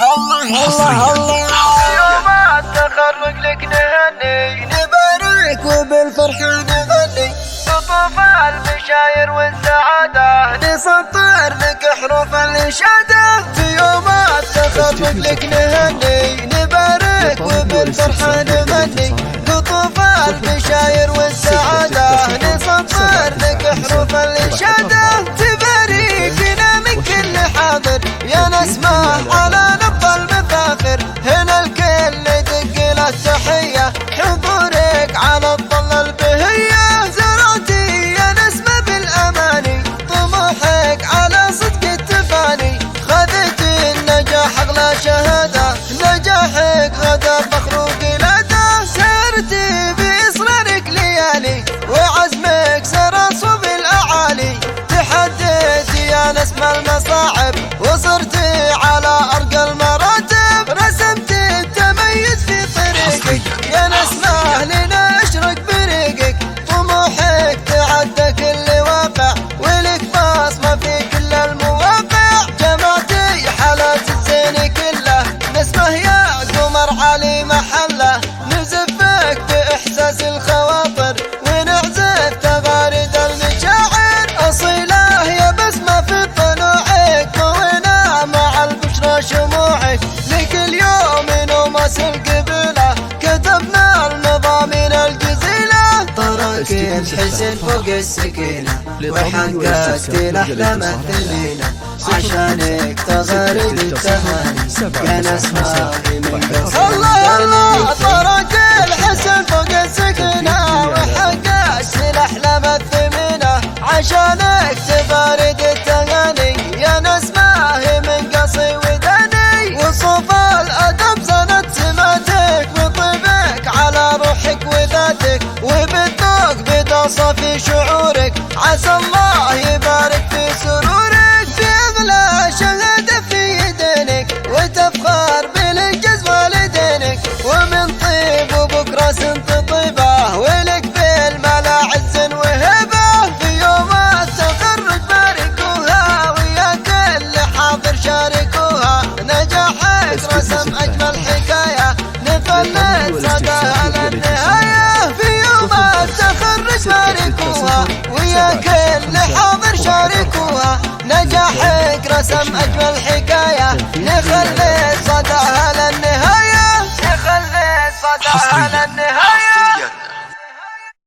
الله يوم التخرج لك نهني نبارك وبالفرحة نغني بطوف البشاير والسعادة نسطر لك حروف الإشادة. في يوم التخرج لك نهني نبارك وبالفرحة نغني بطوف البشاير والسعادة نسطر لك حروف الإشادة. تباركنا من كل حاضر يا نسمة على نبض المفاخر هنا الكل يدق له التحية حضورك على الظل البهية زرعتي يا نسمة بالأماني طموحك على صدق التفاني خذتي النجاح أغلى شهادة نجاحك غدا فخر وقلادة سرتي بإصرارك ليالي وعزمك سرى صوب الأعالي تحديتي يا نسمة المصاعب وصرتي على أرقى المراتب رسمتي التميز في طريقك يا نسمة لنا اشرق بريقك طموحك تعدى كل واقع ولك بصمة في كل المواقع جمعتي حالات الزين كله نسمة يا قمر علي محله نزفك بإحساس الخواطر ونعزف تغاريد المشاعر أصيلة يا بسمة في طلوعك طوينا مع البشرى شموعك لك اليوم نومس القبلة كتبنا المضامين الجزيلة طرق الحسن فوق السكينة وحققت الأحلام الثمينة عشانك تغاريد التهاني يا نسمة من الله طرق الحسن فوق السكينة وحققت الأحلام الثمينة عشانك تغاريد التهاني يا نسمة من قصي وداني وصوف الأدب زنت سماتك وطيبك على روحك وذاتك وبالذوق بدا صافي شعورك عسى الله يبارك في سرورك بأغلى شهادة في يدينك وتفخر بالإنجاز والدينك ومن طيب وبكرة سنت طيبة ولك بالملا عز وهبة في يوم التخرج باركوها ويا كل حاضر شاركوها نجاحك رسم أجمل حكاية نفلت صداها للنهاية في يوم التخرج باركوها ويا كل حاضر شاركوها نجاحك رسم أجمل حكاية نخلي صداها للنهاية نخلي صداها للنهاية.